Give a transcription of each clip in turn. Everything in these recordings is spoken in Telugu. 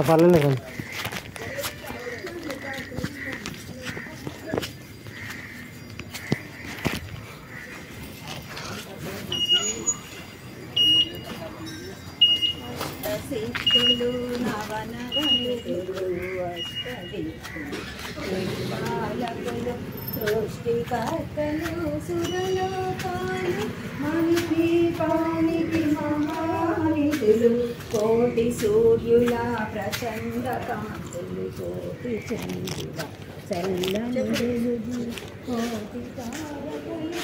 పర్లేదు సిద్ధులు సృష్టికర్తలు సురలోకాలు మణిదీపానికి మహానిధులు కోటి సూర్యుల ప్రచండ కాంతులు కోటి చంద్రుల చల్లని వెలుగు కోటి తారకలు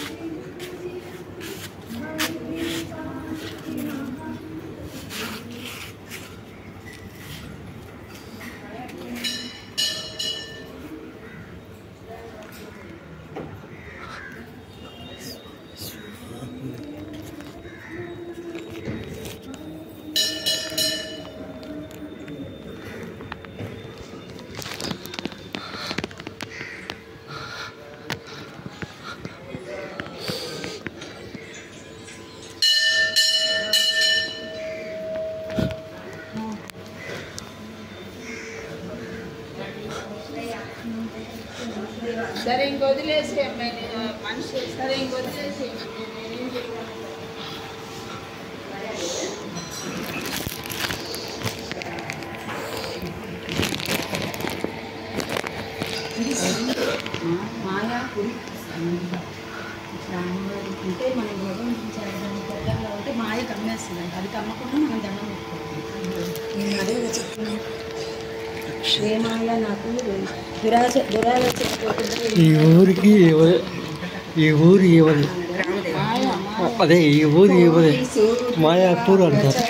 సరే ఇంక వదిలేసే మనిషి సరే ఇంక వదిలేసే మాయాపురి అంటే మనం భగవంతుని కొత్తగా ఉంటే మాయ కమ్మేస్తుంది అది కమ్మకుండా మనం దండం పెట్టుకోవాలి. అదే చెప్తున్నాను ఏ మాయ నాకు ఈ ఊరికి ఈ ఊరు ఇవ్వదు అదే ఈ ఊరు ఇవ్వదు మాయాపూర్ అంటారు.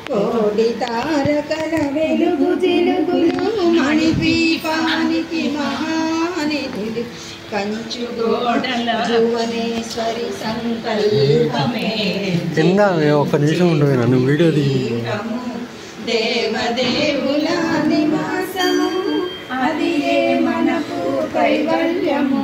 కోటి తారకల వెలుగు జిలుగులు మణిద్వీపానికి మహానిధులు కంచు గోడల భువనేశ్వరి సంకల్పమే కింద ఒక నిమిషం ఉండదు నన్ను వీడియో దేవదేవుల నివాసము అది ఏ మనకు కైవల్యము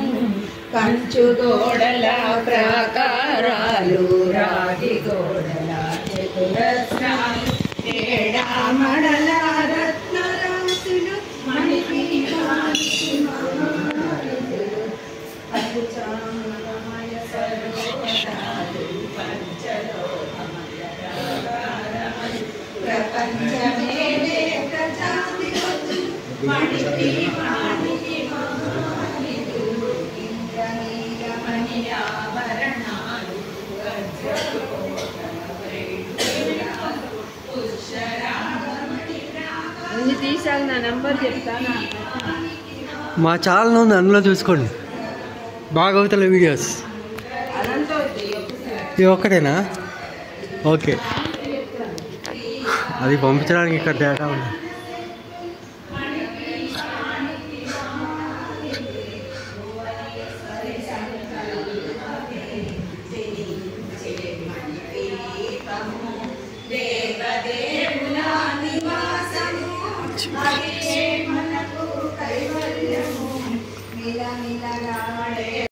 కంచు గోడల ప్రాకారాలు రాగి గోడల చతురస్రాలు ఏడామడల రత్నరాశులు మణిదీపానికి మహానిధులు పంచామయ సరోవరాలు పంచలోకమయ రాగారాలు ప్రపంచమే ప్రజాతి మణిదీపానికి మహానిధులు ఇంద్రనీలమణి ఆభరణాలు అన్ని తీసాక నా నెంబర్ చెప్తానా. మా ఛానల్ ఉంది అందులో చూసుకోండి భాగవతుల వీడియోస్. ఇది ఒక్కటేనా? ఓకే అది పంపించడానికి ఇక్కడ డేటా ఉంది. దేవదేవుల నివాసము